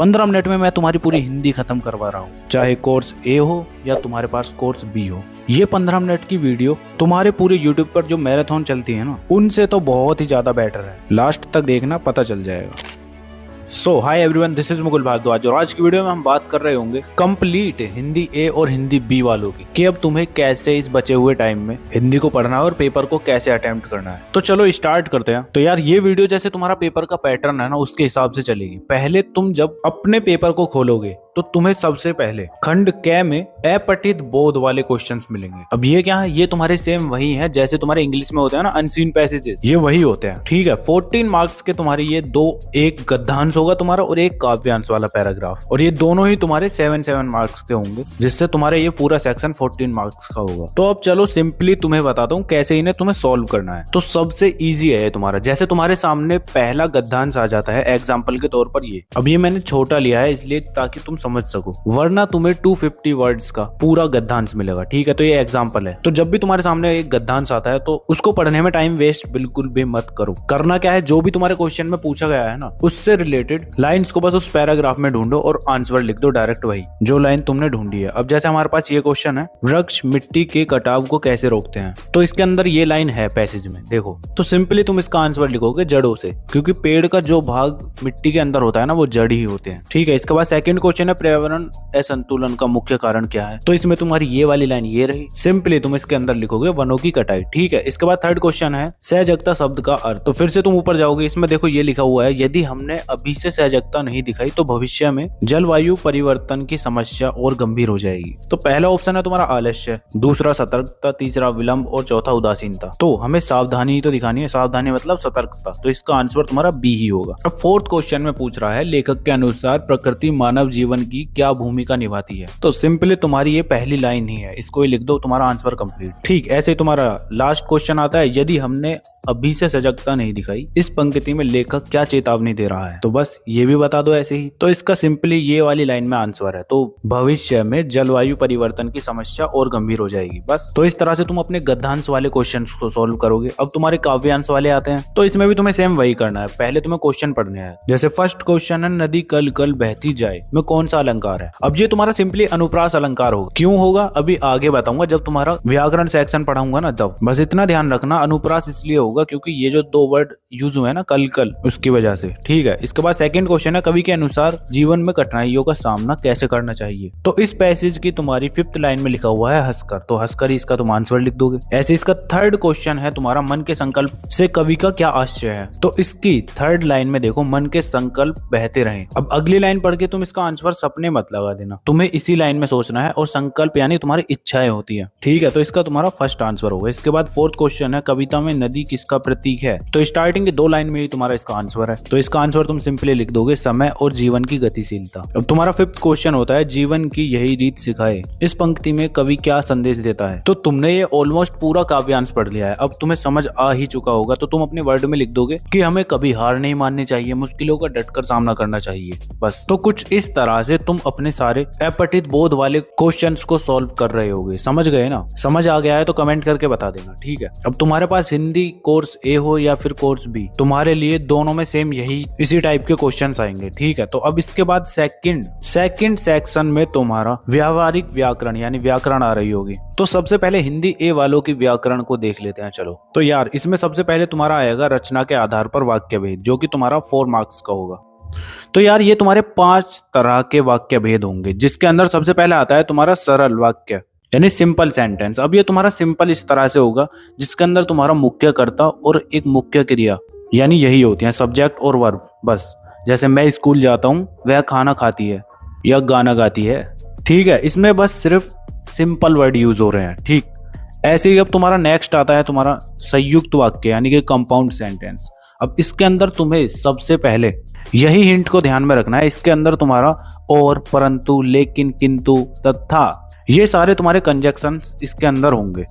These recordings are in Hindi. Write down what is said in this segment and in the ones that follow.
15 मिनट में मैं तुम्हारी पूरी हिंदी खत्म करवा रहा हूँ, चाहे कोर्स ए हो या तुम्हारे पास कोर्स बी हो। ये 15 मिनट की वीडियो तुम्हारे पूरे यूट्यूब पर जो मैराथन चलती है ना, उनसे तो बहुत ही ज्यादा बेटर है। लास्ट तक देखना, पता चल जाएगा। So hi everyone, this is Mukul Bharadwaj और आज की वीडियो में हम बात कर रहे होंगे कंप्लीट हिंदी ए और हिंदी बी वालों की, कि अब तुम्हें कैसे इस बचे हुए टाइम में हिंदी को पढ़ना है और पेपर को कैसे अटेम्प्ट करना है। तो चलो स्टार्ट करते हैं। तो यार ये वीडियो जैसे तुम्हारा पेपर का पैटर्न है ना, उसके हिसाब से चलेगी। पहले तुम जब अपने पेपर को खोलोगे तो तुम्हें सबसे पहले खंड क में अपठित बोध वाले क्वेश्चंस मिलेंगे। अब ये क्या है? ये तुम्हारे सेम वही है जैसे तुम्हारे इंग्लिश में होते हैं ना अनसीन पैसेजेस, ये वही होते हैं। ठीक है, 14 मार्क्स के तुम्हारे ये दो, एक गद्यांश होगा तुम्हारा और एक काव्यांश वाला पैराग्राफ, और ये दोनों ही तुम्हारे 7 मार्क्स के होंगे, जिससे तुम्हारे ये पूरा सेक्शन 14 मार्क्स का होगा। तो अब चलो सिंपली तुम्हें बताता हूँ कैसे इन्हें तुम्हें सॉल्व करना है। तो सबसे इजी है तुम्हारा, जैसे तुम्हारे सामने पहला गद्यांश आ जाता है एग्जाम्पल के तौर पर ये। अब ये मैंने छोटा लिया है इसलिए ताकि तुम समझ सको, वरना तुम्हें 250 वर्ड्स का पूरा गद्यांश मिलेगा। ठीक है, तो ये एग्जाम्पल है। तो जब भी तुम्हारे सामने एक गद्यांश आता है तो उसको पढ़ने में टाइम वेस्ट बिल्कुल भी मत करो। करना क्या है, जो भी तुम्हारे क्वेश्चन में पूछा गया है ना, उससे रिलेटेड लाइंस को बस उस पैराग्राफ में ढूंढो और आंसर लिख दो डायरेक्ट वही जो लाइन तुमने ढूंढी है। अब जैसे हमारे पास ये क्वेश्चन है, वृक्ष मिट्टी के कटाव को कैसे रोकते हैं, तो इसके अंदर ये लाइन है पैसेज में, देखो। तो सिंपली तुम इसका आंसर लिखोगे जड़ों से, क्योंकि पेड़ का जो भाग मिट्टी के अंदर होता है ना, वो जड़ ही होते हैं। ठीक है, इसके बाद सेकंड क्वेश्चन है, पर्यावरण असंतुलन का मुख्य कारण क्या है, तो इसमें तुम्हारी ये वाली लाइन ये रही। सिंपली तुम इसके अंदर लिखोगे वनों की कटाई। ठीक है, इसके बाद थर्ड क्वेश्चन है सहजगता शब्द का अर्थ। तो फिर से तुम ऊपर जाओगे, इसमें देखो ये लिखा हुआ है, यदि हमने अभी से सहजगता नहीं दिखाई तो भविष्य में जलवायु परिवर्तन की समस्या और गंभीर हो जाएगी। तो पहला ऑप्शन है तुम्हारा आलस्य, दूसरा सतर्कता, तीसरा विलंब और चौथा उदासीनता। तो हमें सावधानी ही तो दिखानी है, सावधानी मतलब सतर्कता, तो इसका आंसर तुम्हारा बी ही होगा। अब फोर्थ क्वेश्चन में पूछ रहा है, लेखक के अनुसार प्रकृति मानव जीवन की क्या भूमिका निभाती है। तो सिंपली तुम्हारी ये पहली लाइन ही है, इसको ही लिख दो, तुम्हारा आंसर कंप्लीट। ठीक, ऐसे तुम्हारा लास्ट क्वेश्चन आता है, यदि हमने अभी से सजगता नहीं दिखाई, इस पंक्ति में लेखक क्या चेतावनी दे रहा है, तो बस ये भी बता दो ऐसे ही। तो इसका सिंपली ये वाली लाइन में आंसर है, तो भविष्य में जलवायु परिवर्तन की समस्या और गंभीर हो जाएगी। बस तो इस तरह से तुम अपने गद्यांश वाले क्वेश्चन को सॉल्व करोगे। अब तुम्हारे काव्यांश वाले आते हैं, तो इसमें भी तुम्हें सेम वही करना है। पहले तुम्हें क्वेश्चन पढ़ने हैं, जैसे फर्स्ट क्वेश्चन है, नदी कल कल बहती जाए में कौन सा अलंकार है। अब ये तुम्हारा सिंपली अनुप्रास अलंकार होगा। क्यों होगा अभी आगे बताऊंगा, जब तुम्हारा व्याकरण सेक्शन पढ़ाऊंगा ना तब। बस इतना ध्यान रखना, अनुप्रास इसलिए होगा क्योंकि ये जो दो वर्ड यूज हुए हैं ना, कल कल, उसकी वजह से। ठीक है, इसके बाद सेकंड क्वेश्चन है, कवि के अनुसार जीवन में कठिनाइयों का सामना कैसे करना चाहिए। तो इस पैसेज की तुम्हारी 5th लाइन में लिखा हुआ है हंसकर, तो हंसकर इसका तुम आंसर लिख दोगे। ऐसे इसका थर्ड क्वेश्चन है तुम्हारा, मन के संकल्प से कवि का क्या आशय है। तो इसकी 3rd लाइन में देखो, मन के संकल्प बहते रहें। अब अगली लाइन पढ़ के तुम इसका आंसर सपने मत लगा देना, तुम्हें इसी लाइन में सोचना है, और संकल्प यानी तुम्हारी इच्छाएं होती है। ठीक है, तो इसका तुम्हारा फर्स्ट आंसर होगा। इसके बाद 4th क्वेश्चन है, कविता में नदी किसका प्रतीक है। तो स्टार्टिंग के 2 लाइन में ही तुम्हारा इसका आंसर है, तो इसका आंसर तुम सिंपली लिख दोगे समय और जीवन की गतिशीलता। अब तुम्हारा 5th क्वेश्चन होता है, जीवन की यही रीत सिखाए, इस पंक्ति में कवि क्या संदेश देता है। तो तुमने ये ऑलमोस्ट पूरा काव्यांश पढ़ लिया है, अब तुम्हें समझ आ ही चुका होगा, तो तुम अपने वर्ड में लिख दोगे कि हमें कभी हार नहीं माननी चाहिए, मुश्किलों का डटकर सामना करना चाहिए। बस तो कुछ इस तरह से तुम अपने सारे अपठित बोध वाले क्वेश्चंस को सॉल्व कर रहे होगे। समझ गए ना? समझ आ गया है तो कमेंट करके बता देना। ठीक है, अब तुम्हारे पास हिंदी कोर्स ए हो या फिर कोर्स बी, तुम्हारे लिए दोनों में सेम यही इसी टाइप के क्वेश्चंस आएंगे। ठीक है, तो अब इसके बाद सेकंड सेक्शन में तुम्हारा व्यावहारिक व्याकरण यानी व्याकरण आ रही होगी। तो सबसे पहले हिंदी ए वालों की व्याकरण को देख लेते हैं। चलो, तो यार इसमें सबसे पहले तुम्हारा आएगा रचना के आधार पर वाक्य भेद, जो कि तुम्हारा 4 मार्क्स का होगा। तो यार ये तुम्हारे 5 तरह के वाक्य भेद होंगे, जिसके अंदर सबसे पहले आता है तुम्हारा सरल वाक्य यानी सिंपल सेंटेंस। अब ये तुम्हारा सिंपल इस तरह से होगा, जिसके अंदर तुम्हारा मुख्य कर्ता और एक मुख्य क्रिया यानी यही होती है, सब्जेक्ट और वर्ब। बस जैसे मैं स्कूल जाता हूँ, वह खाना खाती है या गाना गाती है। ठीक है, इसमें बस सिर्फ सिंपल वर्ड यूज हो रहे हैं। ठीक, ऐसे ही अब तुम्हारा नेक्स्ट आता है तुम्हारा संयुक्त वाक्य यानी कि कंपाउंड सेंटेंस। अब इसके अंदर तुम्हें सबसे पहले यही हिंट को ध्यान में रखना है, इसके अंदर तुम्हारा और, परंतु, लेकिन, किंतु, तथा, ये सारे तुम्हारे कंजक्शंस इसके अंदर होंगे।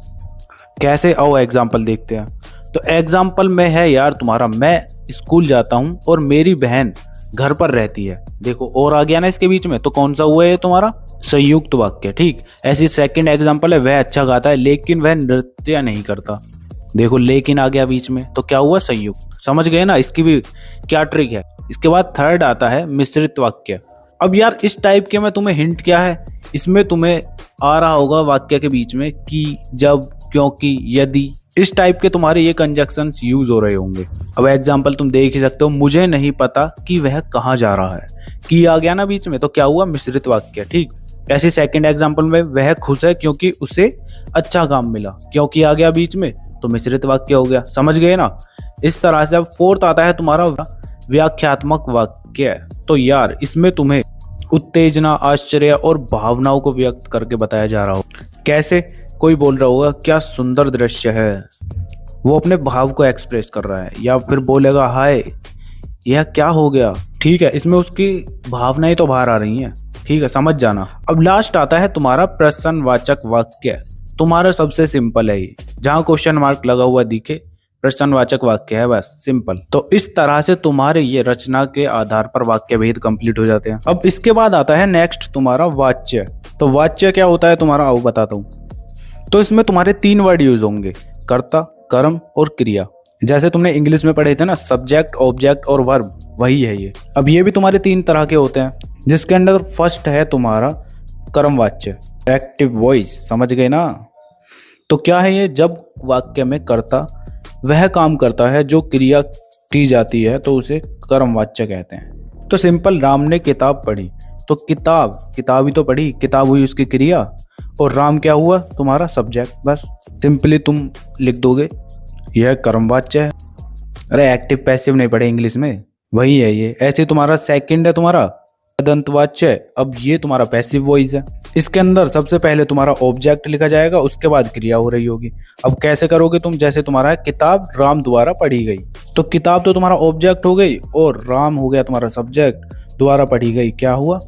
कैसे, आओ एग्जाम्पल देखते हैं। तो एग्जाम्पल में है यार तुम्हारा, मैं स्कूल जाता हूँ और मेरी बहन घर पर रहती है। देखो और आ गया ना इसके बीच में, तो कौन सा हुआ है तुम्हारा संयुक्त वाक्य। ठीक, ऐसी सेकंड एग्जाम्पल है, वह अच्छा गाता है लेकिन वह नृत्य नहीं करता। देखो लेकिन आ गया बीच में, तो क्या हुआ संयुक्त। समझ गए ना इसकी भी क्या ट्रिक है। इसके बाद थर्ड आता है मिश्रित वाक्य। अब यार इस टाइप के में तुम्हें हिंट क्या है, इसमें तुम्हें आ रहा होगा वाक्य के बीच में कि, जब, क्योंकि, यदि, इस टाइप के तुम्हारे ये कंजक्शंस यूज हो रहे होंगे। अब एग्जांपल तुम देख ही सकते हो, मुझे नहीं पता कि वह कहाँ जा रहा है, कि आ गया ना बीच में तो क्या हुआ, मिश्रित वाक्य। ठीक, ऐसे सेकंड एग्जांपल में वह खुश है क्योंकि उसे अच्छा काम मिला, क्योंकि आ गया बीच में तो मिश्रित वाक्य हो गया। समझ गए ना। इस तरह से अब फोर्थ आता है तुम्हारा व्याख्यात्मक वाक्य। तो यार इसमें तुम्हें उत्तेजना, आश्चर्य और भावनाओं को व्यक्त करके बताया जा रहा हो। कैसे? कोई बोल रहा होगा क्या सुंदर दृश्य है, वो अपने भाव को एक्सप्रेस कर रहा है, या फिर बोलेगा हाय यह क्या हो गया। ठीक है, इसमें उसकी भावनाएं तो बाहर आ रही हैं। ठीक है, समझ जाना। अब लास्ट आता है तुम्हारा प्रश्नवाचक वाक्य। तुम्हारा सबसे सिंपल है ये, जहां क्वेश्चन मार्क लगा हुआ दिखे प्रश्नवाचक वाक्य है, बस सिंपल। तो इस तरह से तुम्हारे ये रचना के आधार पर वाक्य भेद कंप्लीट हो जाते हैं। अब इसके बाद आता है नेक्स्ट तुम्हारा वाच्य। तो वाच्य क्या होता है तुम्हारा, आओ बताता हूँ। तो इसमें तुम्हारे 3 वर्ड यूज होंगे, कर्ता, कर्म और क्रिया। जैसे तुमने इंग्लिश में पढ़े थे ना, सब्जेक्ट, ऑब्जेक्ट और वर्ब, वही है ये। अब ये भी तुम्हारे 3 तरह के होते हैं, जिसके अंदर फर्स्ट है तुम्हारा कर्मवाच्य, एक्टिव वॉइस। समझ गए ना। तो क्या है ये, जब वाक्य में कर्ता वह काम करता है जो क्रिया की जाती है तो उसे कर्मवाच्य कहते हैं। तो सिंपल, राम ने किताब पढ़ी, तो किताब ही तो पढ़ी, किताब हुई उसकी क्रिया, और राम क्या हुआ तुम्हारा सब्जेक्ट। बस सिंपली तुम लिख दोगे यह कर्मवाच्य है। अरे एक्टिव पैसिव नहीं पढ़े इंग्लिश में, वही है ये। ऐसे तुम्हारा सेकंड है तुम्हारा दंतवाच्य। अब ये तुम्हारा पैसिव वॉइस है। इसके अंदर सबसे पहले तुम्हारा ऑब्जेक्ट लिखा जाएगा, उसके बाद क्रिया हो रही होगी। अब कैसे करोगे तुम, जैसे तुम्हारा किताब राम द्वारा पढ़ी गई, तो किताब तो तुम्हारा ऑब्जेक्ट हो गई और राम हो गया तुम्हारा सब्जेक्ट, द्वारा पढ़ी गई क्या हुआ,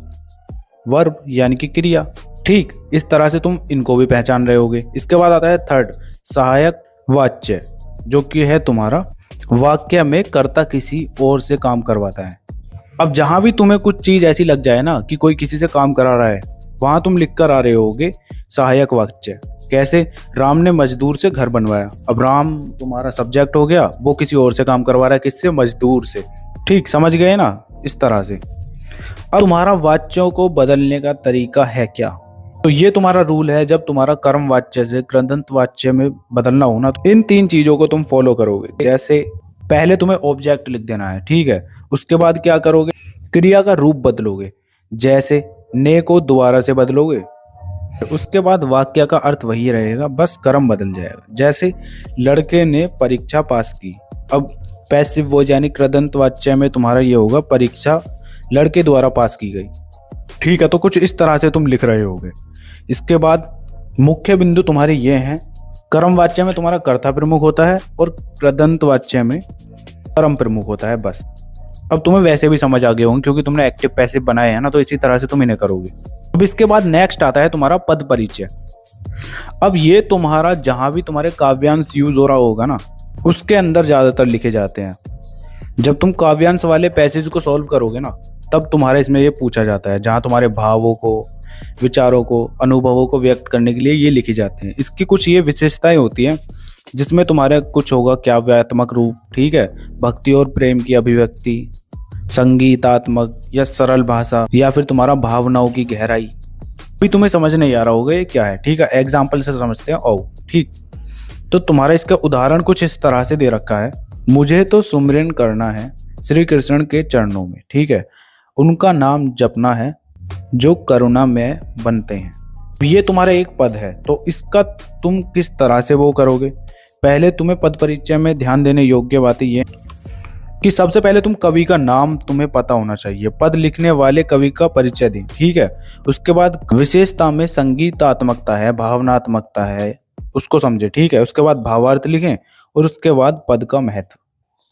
वर्ब यानी कि क्रिया। ठीक, इस तरह से तुम इनको भी पहचान रहे होगे। इसके बाद आता है थर्ड, सहायक वाच्य, जो कि है तुम्हारा वाक्य में कर्ता किसी और से काम करवाता है। अब जहां भी तुम्हें कुछ चीज ऐसी लग जाए ना कि कोई किसी से काम करा रहा है, वहां तुम लिख कर आ रहे होगे सहायक वाक्य। कैसे, राम ने मजदूर से घर बनवाया। अब राम तुम्हारा सब्जेक्ट हो गया, वो किसी और से काम करवा रहा है, किससे, मजदूर से। ठीक, समझ गए ना। इस तरह से अब तुम्हारा वाच्यों को बदलने का तरीका है क्या। तो ये तुम्हारा रूल है, जब तुम्हारा कर्म वाच्य से कृदंत वाच्य में बदलना हो ना, तो इन 3 चीजों को तुम फॉलो करोगे। जैसे पहले तुम्हें ऑब्जेक्ट लिख देना है, ठीक है। उसके बाद क्या करोगे, क्रिया का रूप बदलोगे, जैसे ने को दोबारा से बदलोगे। उसके बाद वाक्य का अर्थ वही रहेगा, बस कर्म बदल जाएगा। जैसे लड़के ने परीक्षा पास की। अब पैसिव वॉइस यानी कृदंत वाच्य में तुम्हारा ये होगा, परीक्षा लड़के द्वारा पास की गई। ठीक है, तो कुछ इस तरह से तुम लिख रहे होगे। इसके बाद मुख्य बिंदु तुम्हारे ये हैं, कर्म वाच्य में तुम्हारा कर्ता प्रमुख होता है और कृदंत वाच्य में कर्म प्रमुख होता है। बस अब तुम्हें वैसे भी समझ आ गए होंगे क्योंकि तुमने एक्टिव पैसिव बनाए हैं ना, तो इसी तरह से तुम इन्हें करोगे। अब इसके बाद नेक्स्ट आता है तुम्हारा पद परिचय। अब ये तुम्हारा जहां भी तुम्हारे काव्यांश यूज हो रहा होगा ना, उसके अंदर ज्यादातर लिखे जाते हैं। जब तुम काव्यांश वाले पैसेज को सॉल्व करोगे ना, तब तुम्हारे इसमें ये पूछा जाता है, जहां तुम्हारे भावों को, विचारों को, अनुभवों को व्यक्त करने के लिए ये लिखे जाते हैं। इसकी कुछ ये विशेषताएं होती हैं, जिसमें तुम्हारे कुछ होगा काव्यात्मक रूप, ठीक है, भक्ति और प्रेम की अभिव्यक्ति, संगीतात्मक या सरल भाषा, या फिर तुम्हारा भावनाओं की गहराई। भी तुम्हें समझ नहीं आ रहा होगा ये क्या है, ठीक है, एग्जाम्पल से समझते हैं। आओ, ठीक, तो तुम्हारा इसका उदाहरण कुछ इस तरह से दे रखा है, मुझे तो सुमिरन करना है श्री कृष्ण के चरणों में, ठीक है, उनका नाम जपना है जो करुणा में बनते हैं। ये तुम्हारा एक पद है, तो इसका तुम किस तरह से वो करोगे। पहले तुम्हें पद परिचय में ध्यान देने योग्य बात ये कि सबसे पहले तुम कवि का नाम तुम्हें पता होना चाहिए, पद लिखने वाले कवि का परिचय दें, ठीक है। उसके बाद विशेषता में संगीतात्मकता है, भावनात्मकता है, उसको समझे, ठीक है। उसके बाद भावार्थ लिखें और उसके बाद पद का महत्व।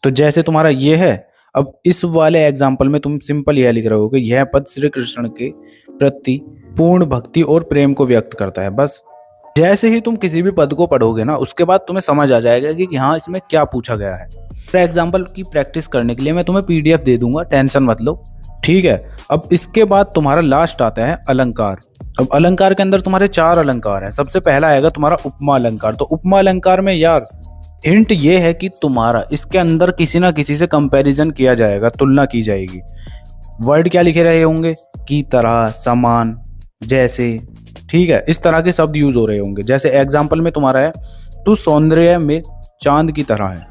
तो जैसे तुम्हारा ये है, अब इस वाले एग्जाम्पल में तुम सिंपल यह लिख रहे हो कि यह पद श्री कृष्ण के प्रति पूर्ण भक्ति और प्रेम को व्यक्त करता है। बस जैसे ही तुम किसी भी पद को पढ़ोगे ना, उसके बाद तुम्हें समझ आ जाएगा कि हाँ इसमें क्या पूछा गया है। एग्जाम्पल की प्रैक्टिस करने के लिए मैं तुम्हें PDF दे दूंगा, टेंशन मत लो, ठीक है। अब इसके बाद तुम्हारा लास्ट आता है अलंकार। अब अलंकार के अंदर तुम्हारे 4 अलंकार हैं। सबसे पहला आएगा तुम्हारा उपमा अलंकार। तो उपमा अलंकार में यार हिंट ये है कि तुम्हारा इसके अंदर किसी ना किसी से कंपैरिजन किया जाएगा, तुलना की जाएगी। वर्ड क्या लिखे रहे होंगे की तरह, समान, जैसे, ठीक है, इस तरह के शब्द यूज हो रहे होंगे। जैसे एग्जाम्पल में तुम्हारा है, तू सौंदर्य में चांद की तरह है।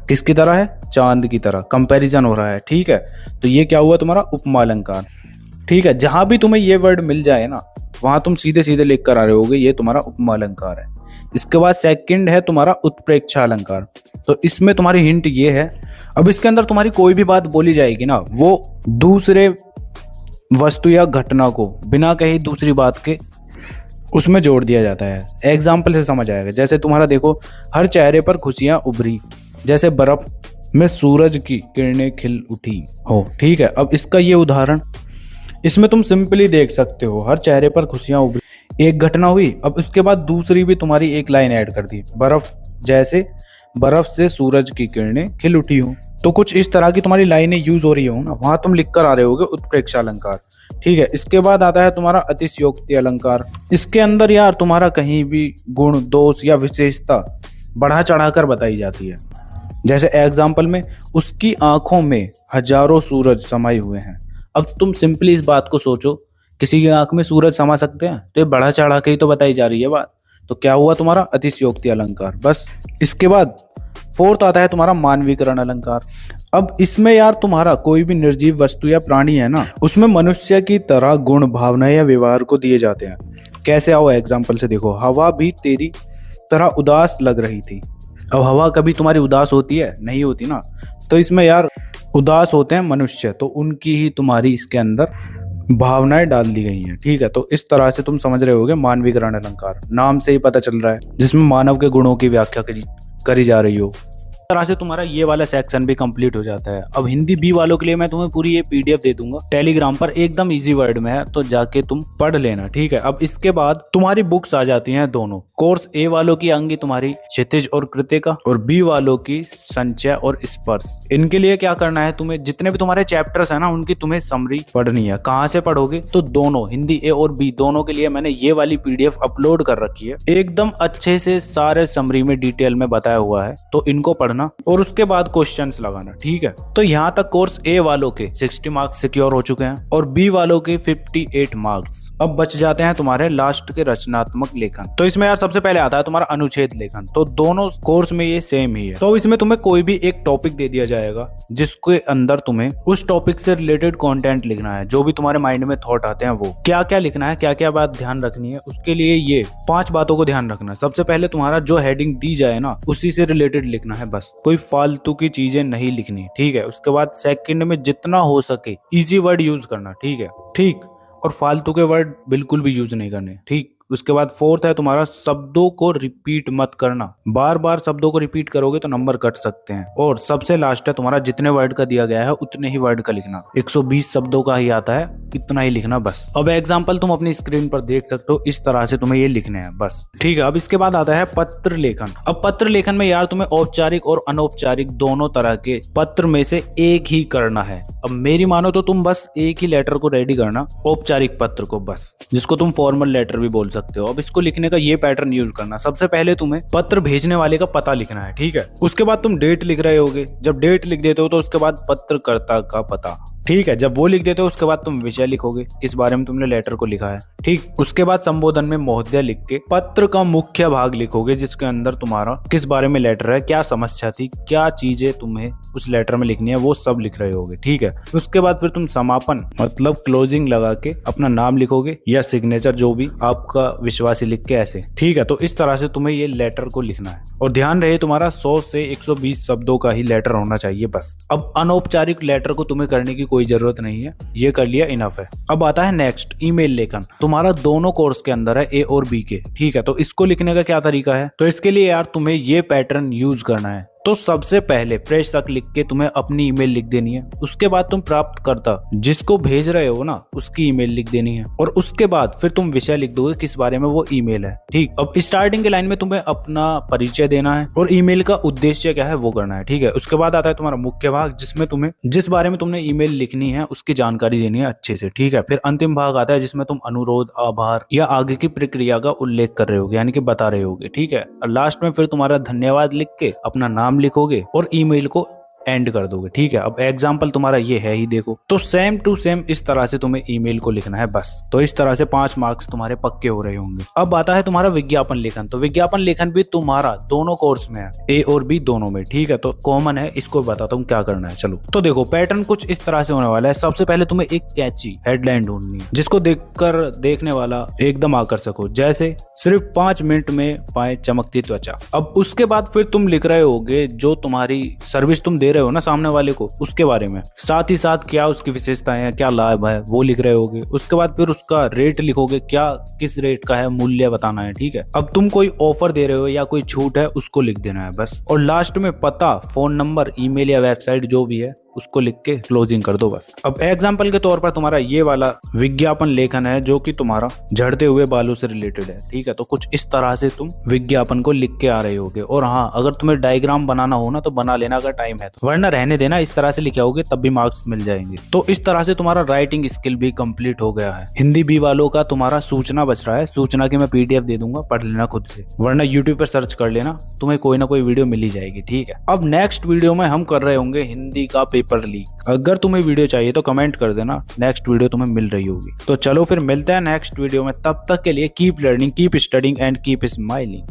किसकी तरह है? चांद की तरह। कंपैरिजन हो रहा है, ठीक है। तो ये क्या हुआ तुम्हारा? उपमा अलंकार, ठीक है। जहां भी तुम्हें ये वर्ड मिल जाए ना, वहां तुम सीधे सीधे लिख कर आ रहे होगे ये तुम्हारा उपमा अलंकार है। इसके बाद सेकंड है तुम्हारा उत्प्रेक्षा अलंकार। तो इसमें तुम्हारी हिंट ये है, अब इसके अंदर तुम्हारी कोई भी बात बोली जाएगी ना, वो दूसरे वस्तु या घटना को बिना कहीं दूसरी बात के उसमें जोड़ दिया जाता है। एग्जाम्पल से समझ आएगा। जैसे तुम्हारा देखो, हर चेहरे पर खुशियां उभरी, जैसे बर्फ में सूरज की किरणें खिल उठी हो, ठीक है। अब इसका ये उदाहरण, इसमें तुम सिंपली देख सकते हो, हर चेहरे पर खुशियां उभरी, एक घटना हुई, अब उसके बाद दूसरी भी तुम्हारी एक लाइन ऐड कर दी, बर्फ, जैसे बर्फ से सूरज की किरणें खिल उठी हो। तो कुछ इस तरह की तुम्हारी लाइनें यूज हो रही हो ना, वहां तुम लिख कर आ रहे होगे उत्प्रेक्षा अलंकार, ठीक है। इसके बाद आता है तुम्हारा अतिशयोक्ति अलंकार। इसके अंदर यार तुम्हारा कहीं भी गुण, दोष या विशेषता बढ़ा चढ़ाकर बताई जाती है। जैसे एग्जाम्पल में, उसकी आंखों में हजारों सूरज समाये हुए हैं। अब तुम सिंपली इस बात को सोचो, किसी की आंख में सूरज समा सकते हैं? तो ये बढ़ा चढ़ा के ही तो बताई जा रही है बात। तो क्या हुआ तुम्हारा? अतिशयोक्ति अलंकार, बस। इसके बाद फोर्थ आता है तुम्हारा मानवीकरण अलंकार। अब इसमें यार तुम्हारा कोई भी निर्जीव वस्तु या प्राणी है ना, उसमें मनुष्य की तरह गुण, भावना या व्यवहार को दिए जाते हैं। कैसे? आओ एग्जाम्पल से देखो, हवा भी तेरी तरह उदास लग रही थी। अब हवा कभी तुम्हारी उदास होती है? नहीं होती ना। तो इसमें यार उदास होते हैं मनुष्य, तो उनकी ही तुम्हारी इसके अंदर भावनाएं डाल दी गई हैं, ठीक है। तो इस तरह से तुम समझ रहे होगे मानवीकरण अलंकार, नाम से ही पता चल रहा है, जिसमें मानव के गुणों की व्याख्या करी जा रही हो। इस तरह से तुम्हारा ये वाला सेक्शन भी कंप्लीट हो जाता है। अब हिंदी बी वालों के लिए मैं तुम्हें पूरी ये पीडीएफ दे दूंगा टेलीग्राम पर, एकदम इजी वर्ड में है, तो जाके तुम पढ़ लेना, ठीक है। अब इसके बाद तुम्हारी बुक्स आ जाती हैं दोनों। कोर्स ए वालों की आएंगी तुम्हारी क्षितिज और कृतिका, और बी वालों की संचय और स्पर्श। इनके लिए क्या करना है, तुम्हें जितने भी तुम्हारे चैप्टर्स है ना, उनकी तुम्हें समरी पढ़नी है। कहाँ से पढ़ोगे? तो दोनों, हिंदी ए और बी दोनों के लिए मैंने ये वाली पीडीएफ अपलोड कर रखी है, एकदम अच्छे से सारे समरी में डिटेल में बताया हुआ है। तो इनको पढ़ना और उसके बाद क्वेश्चंस लगाना, ठीक है। तो यहाँ तक कोर्स ए वालों के 60 मार्क्स सिक्योर हो चुके हैं और बी वालों के 58 मार्क्स। अब बच जाते हैं तुम्हारे लास्ट के रचनात्मक लेखन। तो इसमें यार सबसे पहले आता है तुम्हारा अनुच्छेद लेखन। तो दोनों कोर्स में ये सेम ही है। तो इसमें तुम्हें कोई भी एक टॉपिक दे दिया जाएगा, जिसके अंदर तुम्हें उस टॉपिक से रिलेटेड कंटेंट लिखना है। जो भी तुम्हारे माइंड में थॉट आते हैं, वो क्या क्या लिखना है, क्या क्या बात ध्यान रखनी है, उसके लिए ये 5 बातों को ध्यान रखना। सबसे पहले तुम्हारा जो हेडिंग दी जाए ना, उसी से रिलेटेड लिखना है, बस कोई फालतू की चीजें नहीं लिखनी, ठीक है। उसके बाद सेकंड में जितना हो सके इजी वर्ड यूज करना, ठीक है, ठीक। और फालतू के वर्ड बिल्कुल भी यूज नहीं करने, ठीक। उसके बाद फोर्थ है तुम्हारा शब्दों को रिपीट मत करना। बार बार शब्दों को रिपीट करोगे तो नंबर कट सकते हैं। और सबसे लास्ट है तुम्हारा जितने वर्ड का दिया गया है उतने ही वर्ड का लिखना। 120 शब्दों का ही आता है, इतना ही लिखना बस। अब एग्जाम्पल तुम अपनी स्क्रीन पर देख सकते हो, इस तरह से तुम्हें ये लिखने हैं बस, ठीक है। अब इसके बाद आता है पत्र लेखन। अब पत्र लेखन में यार तुम्हें औपचारिक और अनौपचारिक दोनों तरह के पत्र में से एक ही करना है। अब मेरी मानो तो तुम बस एक ही लेटर को रेडी करना, औपचारिक पत्र को, बस, जिसको तुम फॉर्मल लेटर भी बोल सकते हो। अब इसको लिखने का ये पैटर्न यूज करना। सबसे पहले तुम्हें पत्र भेजने वाले का पता लिखना है, ठीक है। उसके बाद तुम डेट लिख रहे होगे। जब डेट लिख देते हो तो उसके बाद पत्रकर्ता का पता, ठीक है। जब वो लिख देते हो उसके बाद तुम विषय लिखोगे, किस बारे में तुमने लेटर को लिखा है, ठीक। उसके बाद संबोधन में महोदय लिख के पत्र का मुख्य भाग लिखोगे, जिसके अंदर तुम्हारा किस बारे में लेटर है, क्या समस्या थी, क्या चीजें तुम्हें उस लेटर में लिखनी है, वो सब लिख रहे होगे, ठीक है। उसके बाद फिर तुम समापन मतलब क्लोजिंग लगा के अपना नाम लिखोगे या सिग्नेचर, जो भी आपका विश्वासी लिख के, ऐसे, ठीक है। तो इस तरह से तुम्हें ये लेटर को लिखना है। और ध्यान रहे तुम्हारा 100 से 120 शब्दों का ही लेटर होना चाहिए, बस। अब अनौपचारिक लेटर को तुम्हें करने की कोई जरूरत नहीं है, ये कर लिया इनफ है। अब आता है नेक्स्ट, ईमेल लेखन। तुम्हारा दोनों कोर्स के अंदर है, ए और बी के, ठीक है। तो इसको लिखने का क्या तरीका है? तो इसके लिए यार तुम्हें ये पैटर्न यूज करना है। तो सबसे पहले प्रेषक लिख के तुम्हें अपनी ईमेल लिख देनी है। उसके बाद तुम प्राप्तकर्ता, जिसको भेज रहे हो ना, उसकी ईमेल लिख देनी है। और उसके बाद फिर तुम विषय लिख दोगे, किस बारे में वो ईमेल है, ठीक। अब स्टार्टिंग के लाइन में तुम्हें अपना परिचय देना है और ईमेल का उद्देश्य क्या है वो करना है, ठीक है। उसके बाद आता है तुम्हारा मुख्य भाग, जिसमें तुम्हें जिस बारे में तुमने ईमेल लिखनी है उसकी जानकारी देनी है अच्छे से, ठीक है। फिर अंतिम भाग आता है जिसमें तुम अनुरोध, आभार या आगे की प्रक्रिया का उल्लेख कर रहे होगे, यानी कि बता रहे होगे, ठीक है। और लास्ट में फिर तुम्हारा धन्यवाद लिख के अपना नाम लिखोगे और ईमेल को एंड कर दोगे। ठीक है, अब एग्जाम्पल तुम्हारा ये है ही, देखो। तो सेम टू सेम इस तरह से तुम्हें ईमेल को लिखना है बस। तो इस तरह से 5 मार्क्स तुम्हारे पक्के हो रहे होंगे। अब आता है तुम्हारा विज्ञापन लेखन। तो विज्ञापन लेखन भी तुम्हारा दोनों कोर्स में है, ए और बी दोनों में। ठीक है, तो कॉमन है, इसको बताता हूँ क्या करना है। चलो, तो देखो पैटर्न कुछ इस तरह से होने वाला है। सबसे पहले तुम्हें एक कैची हेडलाइन ढूंढनी है जिसको देखकर देखने वाला एकदम आकर्षक हो, जैसे सिर्फ 5 मिनट में पाए चमकती त्वचा। अब उसके बाद फिर तुम लिख रहे होगे जो तुम्हारी सर्विस तुम दे रहे हो ना सामने वाले को, उसके बारे में, साथ ही साथ क्या उसकी विशेषताएं हैं, क्या लाभ है, वो लिख रहे होगे। उसके बाद फिर उसका रेट लिखोगे, क्या किस रेट का है, मूल्य बताना है। ठीक है, अब तुम कोई ऑफर दे रहे हो या कोई छूट है, उसको लिख देना है बस। और लास्ट में पता, फोन नंबर, ईमेल या वेबसाइट जो भी है उसको लिख के क्लोजिंग कर दो बस। अब एग्जाम्पल के तौर पर तुम्हारा ये वाला विज्ञापन लेखन है जो कि तुम्हारा झड़ते हुए बालों से रिलेटेड है। ठीक है, तो कुछ इस तरह से तुम विज्ञापन को लिख के आ रहे होगे। और हाँ, अगर तुम्हें डायग्राम बनाना हो ना तो बना लेना अगर टाइम है तो, वरना रहने देना, इस तरह से लिखे होगे तब भी मार्क्स मिल जाएंगे। तो इस तरह से तुम्हारा राइटिंग स्किल भी कंप्लीट हो गया है। हिंदी बी वालों का तुम्हारा सूचना बच रहा है। सूचना की मैं PDF दे दूंगा, पढ़ लेना खुद से, वरना यूट्यूब पर सर्च कर लेना, तुम्हें कोई ना कोई वीडियो मिल ही जाएगी। ठीक है, अब नेक्स्ट वीडियो में हम कर रहे होंगे हिंदी का पेपर लीक। अगर तुम्हें वीडियो चाहिए तो कमेंट कर देना, नेक्स्ट वीडियो तुम्हें मिल रही होगी। तो चलो फिर मिलते हैं नेक्स्ट वीडियो में, तब तक के लिए keep learning, keep studying and keep smiling.